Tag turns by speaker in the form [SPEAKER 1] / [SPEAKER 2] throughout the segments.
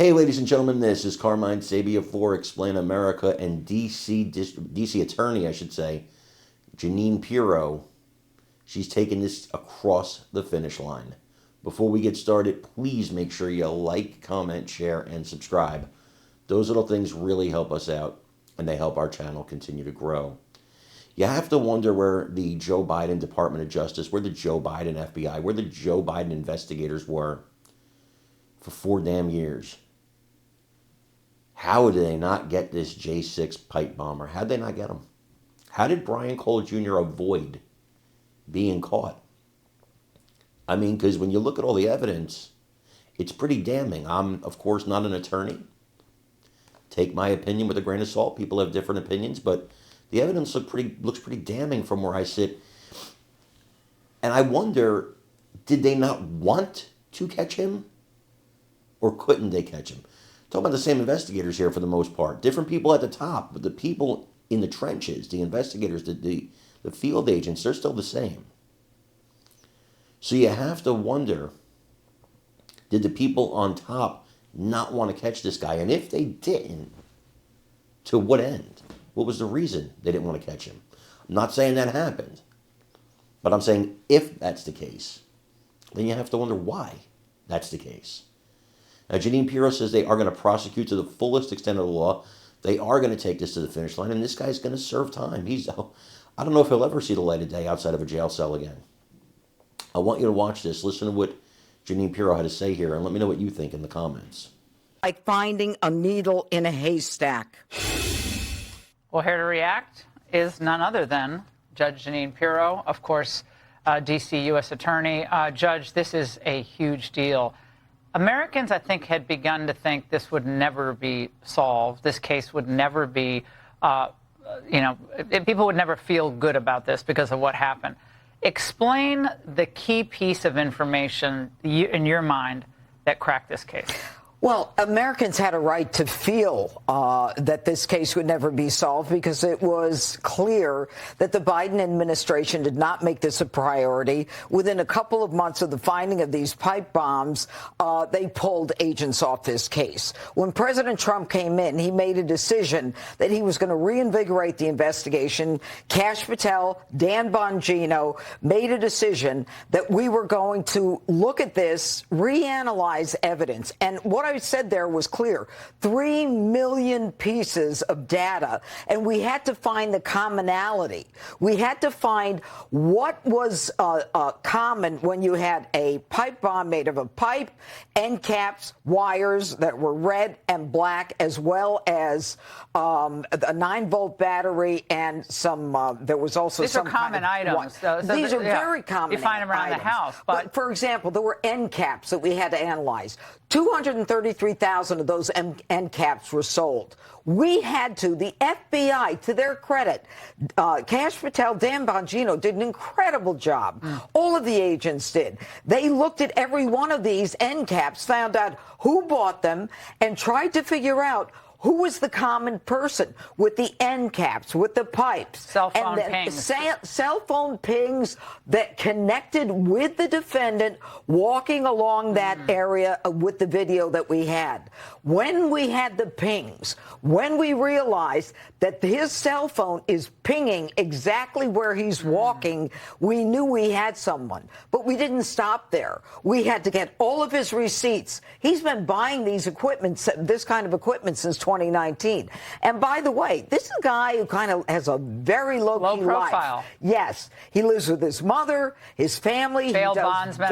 [SPEAKER 1] Hey, ladies and gentlemen, this is Carmine Sabia for Explain America and DC attorney, I should say, Jeanine Pirro. She's taken this across the finish line. Before we get started, please make sure you like, comment, share, and subscribe. Those little things really help us out, and they help our channel continue to grow. You have to wonder where the Joe Biden Department of Justice, where the Joe Biden FBI, where the Joe Biden investigators were for 4 damn years. How did they not get this J6 pipe bomber? How did they not get him? How did Brian Cole Jr. avoid being caught? I mean, because when you look at all the evidence, it's pretty damning. I'm, of course, not an attorney. Take my opinion with a grain of salt. People have different opinions, but the evidence looks pretty damning from where I sit. And I wonder, did they not want to catch him? Or couldn't they catch him? Talking about the same investigators here for the most part. Different people at the top, but the people in the trenches, the investigators, the field agents, they're still the same. So you have to wonder, did the people on top not want to catch this guy? And if they didn't, to what end? What was the reason they didn't want to catch him? I'm not saying that happened, but I'm saying if that's the case, then you have to wonder why that's the case. Now, Jeanine Pirro says they are going to prosecute to the fullest extent of the law. They are going to take this to the finish line, and this guy's going to serve time. I don't know if he'll ever see the light of day outside of a jail cell again. I want you to watch this. Listen to what Jeanine Pirro had to say here, and let me know what you think in the comments.
[SPEAKER 2] Like finding a needle in a haystack.
[SPEAKER 3] Well, here to react is none other than Judge Jeanine Pirro, of course, D.C. U.S. Attorney. Judge, this is a huge deal. Americans, I think, had begun to think this would never be solved. This case would never be, people would never feel good about this because of what happened. Explain the key piece of information in your mind that cracked this case.
[SPEAKER 2] Well, Americans had a right to feel that this case would never be solved because it was clear that the Biden administration did not make this a priority. Within a couple of months of the finding of these pipe bombs, they pulled agents off this case. When President Trump came in, he made a decision that he was going to reinvigorate the investigation. Kash Patel, Dan Bongino made a decision that we were going to look at this, reanalyze evidence. And what I said there was clear. 3 million pieces of data, and we had to find the commonality. We had to find what was common when you had a pipe bomb made of a pipe, end caps, wires that were red and black, as well as a 9-volt battery and some, there was also
[SPEAKER 3] These
[SPEAKER 2] some
[SPEAKER 3] are common items.
[SPEAKER 2] These are very common.
[SPEAKER 3] You find them around
[SPEAKER 2] items.
[SPEAKER 3] The house.
[SPEAKER 2] But for example, there were end caps that we had to analyze. 233,000 of those end caps were sold. We had to, the FBI, to their credit, Kash Patel, Dan Bongino did an incredible job. All of the agents did. They looked at every one of these end caps, found out who bought them, and tried to figure out who was the common person with the end caps, with the pipes?
[SPEAKER 3] Cell phone pings.
[SPEAKER 2] Cell phone pings that connected with the defendant walking along that area with the video that we had. When we had the pings, when we realized that his cell phone is pinging exactly where he's walking, we knew we had someone. But we didn't stop there. We had to get all of his receipts. He's been buying this kind of equipment since 2019. And by the way, this is a guy who kind of has a very low-key
[SPEAKER 3] profile
[SPEAKER 2] life. Yes. He lives with his mother, his family.
[SPEAKER 3] Bail bondsman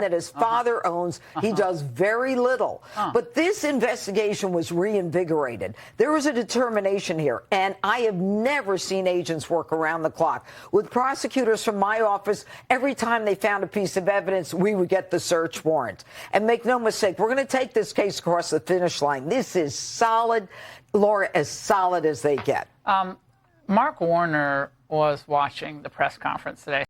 [SPEAKER 2] that his father owns. He does very little. But this investigation was reinvigorated. There was a determination here. And I have never seen agents work around the clock. With prosecutors from my office, every time they found a piece of evidence, we would get the search warrant. And make no mistake, we're going to take this case across the finish line. This is solid, Laura, as solid as they get.
[SPEAKER 3] Mark Warner was watching the press conference today.